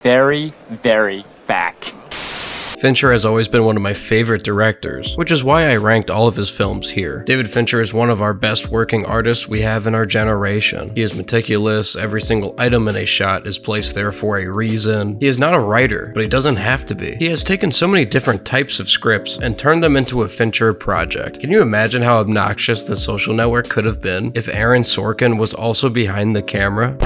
very, very back. Fincher has always been one of my favorite directors, which is why I ranked all of his films here. David Fincher is one of our best working artists we have in our generation. He is meticulous, every single item in a shot is placed there for a reason. He is not a writer, but he doesn't have to be. He has taken so many different types of scripts and turned them into a Fincher project. Can you imagine how obnoxious The Social Network could have been if Aaron Sorkin was also behind the camera?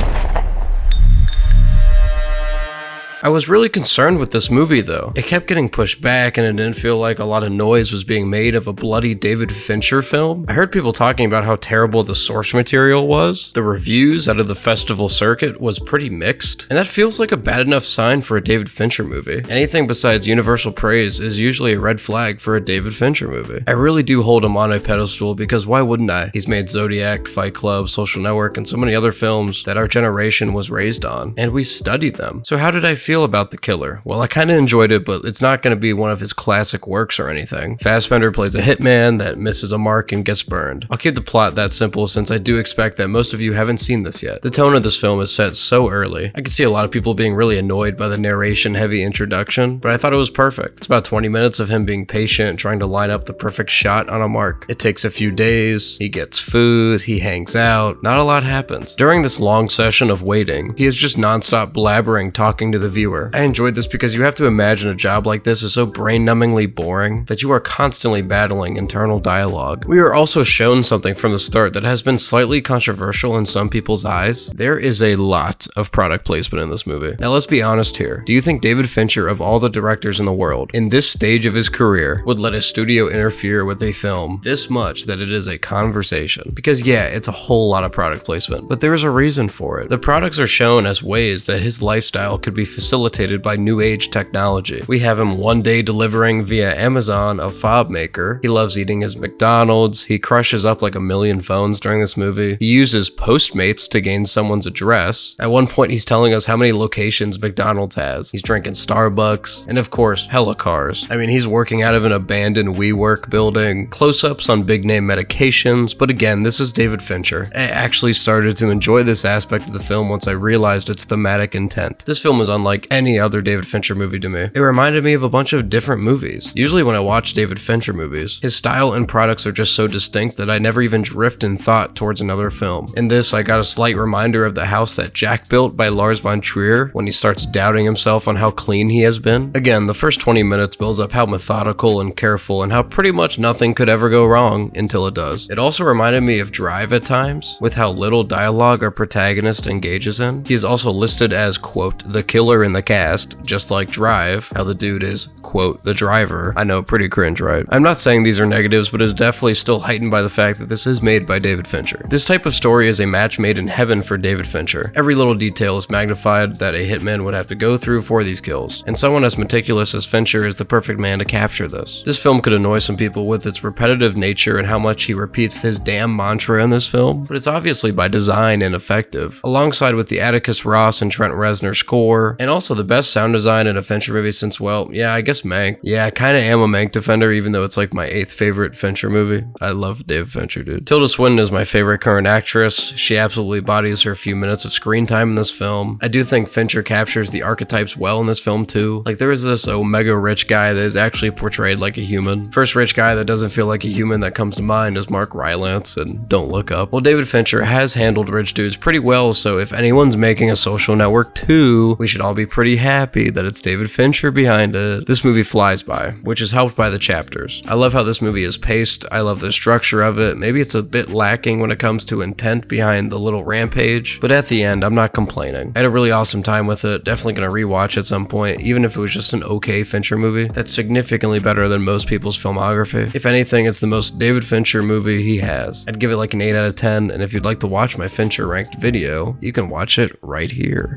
I was really concerned with this movie though. It kept getting pushed back and it didn't feel like a lot of noise was being made of a bloody David Fincher film. I heard people talking about how terrible the source material was. The reviews out of the festival circuit was pretty mixed, and that feels like a bad enough sign for a David Fincher movie. Anything besides universal praise is usually a red flag for a David Fincher movie. I really do hold him on a pedestal because why wouldn't I? He's made Zodiac, Fight Club, Social Network, and so many other films that our generation was raised on, and we studied them. So how did I feel about The Killer? Well, I kind of enjoyed it, but it's not going to be one of his classic works or anything. Fassbender plays a hitman that misses a mark and gets burned. I'll keep the plot that simple since I do expect that most of you haven't seen this yet. The tone of this film is set so early. I could see a lot of people being really annoyed by the narration-heavy introduction, but I thought it was perfect. It's about 20 minutes of him being patient, trying to line up the perfect shot on a mark. It takes a few days, he gets food, he hangs out, not a lot happens. During this long session of waiting, he is just non-stop blabbering, talking to the viewer. I enjoyed this because you have to imagine a job like this is so brain-numbingly boring that you are constantly battling internal dialogue. We are also shown something from the start that has been slightly controversial in some people's eyes. There is a lot of product placement in this movie. Now let's be honest here. Do you think David Fincher, of all the directors in the world, in this stage of his career, would let a studio interfere with a film this much that it is a conversation? Because yeah, it's a whole lot of product placement, but there is a reason for it. The products are shown as ways that his lifestyle could be facilitated by new age technology. We have him one day delivering via Amazon a fob maker. He loves eating his McDonald's. He crushes up like a million phones during this movie. He uses Postmates to gain someone's address. At one point, he's telling us how many locations McDonald's has. He's drinking Starbucks, and of course, hella cars. I mean, he's working out of an abandoned WeWork building, close-ups on big-name medications, but again, this is David Fincher. I actually started to enjoy this aspect of the film once I realized its thematic intent. This film is unlike any other David Fincher movie to me. It reminded me of a bunch of different movies. Usually when I watch David Fincher movies, his style and products are just so distinct that I never even drift in thought towards another film. In this, I got a slight reminder of The House That Jack Built by Lars von Trier when he starts doubting himself on how clean he has been. Again, the first 20 minutes builds up how methodical and careful and how pretty much nothing could ever go wrong until it does. It also reminded me of Drive at times, with how little dialogue our protagonist engages in. He is also listed as, quote, the killer in the cast, just like Drive, how the dude is, quote, the driver. I know, pretty cringe, right? I'm not saying these are negatives, but it's definitely still heightened by the fact that this is made by David Fincher. This type of story is a match made in heaven for David Fincher. Every little detail is magnified that a hitman would have to go through for these kills, and someone as meticulous as Fincher is the perfect man to capture this. This film could annoy some people with its repetitive nature and how much he repeats his damn mantra in this film, but it's obviously by design and effective, alongside with the Atticus Ross and Trent Reznor score, and also the best sound design in a Fincher movie since, well, yeah, I guess Mank. Yeah, I kinda am a Mank defender, even though it's like my 8th favorite Fincher movie. I love David Fincher, dude. Tilda Swinton is my favorite current actress. She absolutely embodies her few minutes of screen time in this film. I do think Fincher captures the archetypes well in this film too. Like, there is this omega rich guy that is actually portrayed like a human. First rich guy that doesn't feel like a human that comes to mind is Mark Rylance and Don't Look Up. Well, David Fincher has handled rich dudes pretty well, so if anyone's making a Social Network 2, we should all be pretty happy that it's David Fincher behind it. This movie flies by, which is helped by the chapters. I love how this movie is paced. I love the structure of it. Maybe it's a bit lacking when it comes to intent behind the little rampage, but at the end, I'm not complaining. I had a really awesome time with it. Definitely gonna rewatch at some point, even if it was just an okay Fincher movie. That's significantly better than most people's filmography. If anything, it's the most David Fincher movie he has. I'd give it like an 8 out of 10, and if you'd like to watch my Fincher ranked video, you can watch it right here.